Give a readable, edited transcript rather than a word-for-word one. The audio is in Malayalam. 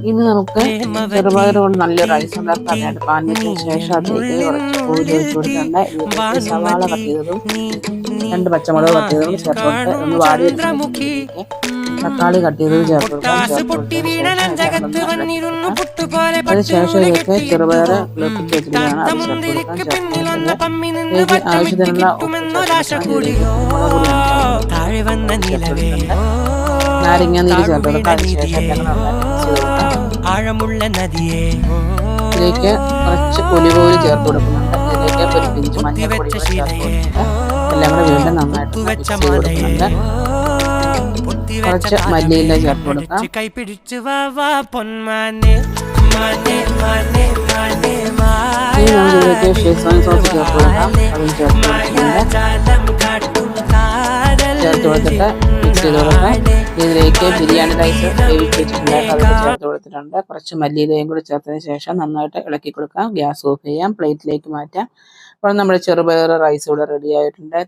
ഇനി നമുക്ക് ചെറുപയർ കൊണ്ട് നല്ല റൈസ് ഉണ്ടാക്കാനായിട്ട് പാൻ വെച്ചതിന് ശേഷം അതിലേക്ക് കുറച്ച് ഓയിൽ ഒഴിച്ച് കൊടുത്തിട്ടുണ്ട്. ഇതിലേക്ക് സവാള കട്ട് ചെയ്തതും 2 പച്ചമുളക് കട്ട് ചെയ്തതും ചേർത്ത് കൊടുത്ത് ഒന്ന് വാടിയെടുത്തിട്ട് തക്കാളി കട്ട് ചെയ്തത് ചേർത്ത് കൊടുക്കാം. അതിനുശേഷം ഇതിലേക്ക് ചെറുപയർ കുളിപ്പിച്ച് വെച്ചിരിക്കുകയാണ് അത് ചേർത്ത് കൊടുക്കാം. ഇതിലേക്ക് ആവശ്യത്തിനുള്ള നാരങ്ങ നീര് ചേർത്ത് കൊടുക്കാം. അതിനുശേഷം ആഴമുള്ള നദിയെ ഇതിലേക്ക് കുറച്ച് ഒലിവ് ഓയിൽ ചേർത്ത് കൊടുക്കുന്നുണ്ട്. ഇതിലേക്ക് ഒരു പിഞ്ച് മഞ്ഞൾപ്പൊടി ചേർത്ത് കൊടുത്തിട്ട് എല്ലാം കൂടെ വീണ്ടും നന്നായിട്ട് മിക്സ് ചെയ്ത് കൊടുക്കുന്നുണ്ട്. കുറച്ച് മല്ലിയില ചേർത്ത് കൊടുക്കാം. ഇനി നമുക്ക് ഇതിലേക്ക് ഷെസ്വാൻ സോസ് ചേർത്ത് കൊടുക്കാം. അതും ചേർത്ത് കൊടുത്തിട്ട് മിക്സ് ചെയ്ത് കൊടുക്കാം. ഇതിലേക്ക് ബിരിയാണി റൈസ് വേവിച്ച് വെച്ചിട്ടുണ്ടായിട്ട് അതൊക്കെ ചേർത്ത് കൊടുത്തിട്ടുണ്ട്. കുറച്ച് മല്ലിയിലയും കൂടി ചേർത്തതിന് ശേഷം നന്നായിട്ട് ഇളക്കി കൊടുക്കാം. ഗ്യാസ് ഓഫ് ചെയ്യാം, പ്ലേറ്റിലേക്ക് മാറ്റാം. അപ്പോൾ നമ്മുടെ ചെറുപയർ റൈസ് ഇവിടെ റെഡി ആയിട്ടുണ്ട്.